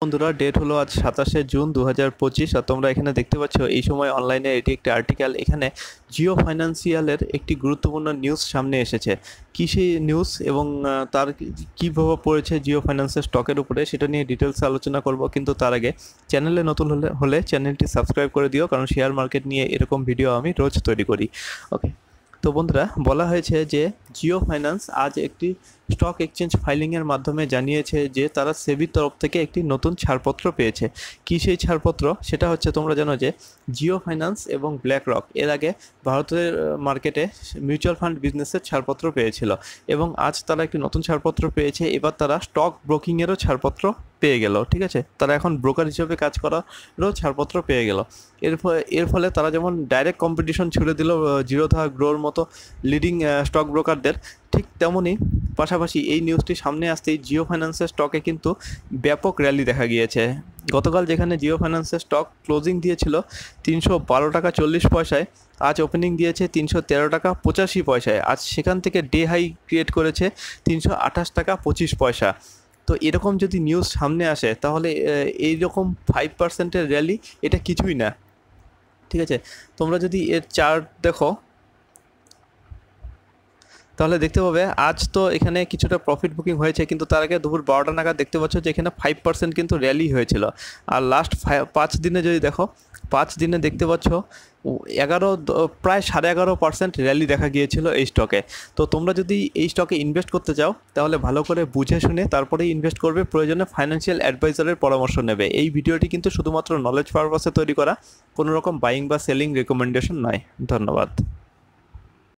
বন্ধুরা, ডেট হলো আজ 27শে জুন 2025। আর তোমরা এখানে দেখতে পাচ্ছ এই সময় অনলাইনে এটি একটি আর্টিকেল। এখানে জিও ফাইন্যান্সিয়ালের একটি গুরুত্বপূর্ণ নিউজ সামনে এসেছে। কী সেই নিউজ এবং তার কী প্রভাব পড়েছে জিও ফাইন্যান্সের স্টকের উপরে সেটা নিয়ে ডিটেলস আলোচনা করব। কিন্তু তার আগে চ্যানেলে নতুন হলে চ্যানেলটি সাবস্ক্রাইব করে দিও, কারণ শেয়ার মার্কেট নিয়ে এরকম ভিডিও আমি রোজ তৈরি করি। ওকে, তো বন্ধুরা, বলা হয়েছে যে জিও ফাইন্যান্স আজ একটি স্টক এক্সচেঞ্জ ফাইলিংয়ের মাধ্যমে জানিয়েছে যে তারা সেবির তরফ থেকে একটি নতুন ছাড়পত্র পেয়েছে। কী সেই ছাড়পত্র? সেটা হচ্ছে, তোমরা জানো যে জিও ফাইন্যান্স এবং ব্ল্যাক রক এর আগে ভারতের মার্কেটে মিউচুয়াল ফান্ড বিজনেসের ছাড়পত্র পেয়েছিল, এবং আজ তারা একটি নতুন ছাড়পত্র পেয়েছে। এবার তারা স্টক ব্রোকিংয়েরও ছাড়পত্র পেয়ে গেল। ঠিক আছে, তারা এখন ব্রোকার হিসেবে কাজ করারও ছাড়পত্র পেয়ে গেল। এর ফলে তারা যেমন ডাইরেক্ট কম্পিটিশন ছুড়ে দিল জিরোধা গ্রোর মতো লিডিং স্টক ব্রোকারদের, ঠিক তেমনই পাশাপাশি এই নিউজটি সামনে আসতেই জিও ফাইন্যান্সের স্টকে কিন্তু ব্যাপক র্যালি দেখা গিয়েছে। গতকাল যেখানে জিও ফাইন্যান্সের স্টক ক্লোজিং দিয়েছিল 312 টাকা 40 পয়সায়, আজ ওপেনিং দিয়েছে 313 টাকা 85 পয়সায়। আজ সেখান থেকে ডে হাই ক্রিয়েট করেছে 328 টাকা 25 পয়সা। তো এরকম যদি নিউজ সামনে আসে তাহলে এইরকম 5%-এর র্যালি এটা কিছুই না। ঠিক আছে, তোমরা যদি এর চার্ট দেখো তাহলে দেখতে পাবে আজ তো এখানে কিছুটা প্রফিট বুকিং হয়েছে, কিন্তু তার আগে দুপুর 12টা নাগাদ দেখতে পাচ্ছ যে এখানে 5% কিন্তু র্যালি হয়েছিল। আর লাস্ট 5 দিনে যদি দেখো, 5 দিনে দেখতে পাচ্ছ 11, প্রায় 11.5% র্যালি দেখা গিয়েছিল এই স্টকে। তো তোমরা যদি এই স্টকে ইনভেস্ট করতে চাও তাহলে ভালো করে বুঝে শুনে তারপরেই ইনভেস্ট করবে, প্রয়োজনে ফাইন্যান্সিয়াল অ্যাডভাইজারের পরামর্শ নেবে। এই ভিডিওটি কিন্তু শুধুমাত্র নলেজ পারপাসে তৈরি করা, কোনো রকম বাইং বা সেলিং রেকমেন্ডেশন নয়। ধন্যবাদ।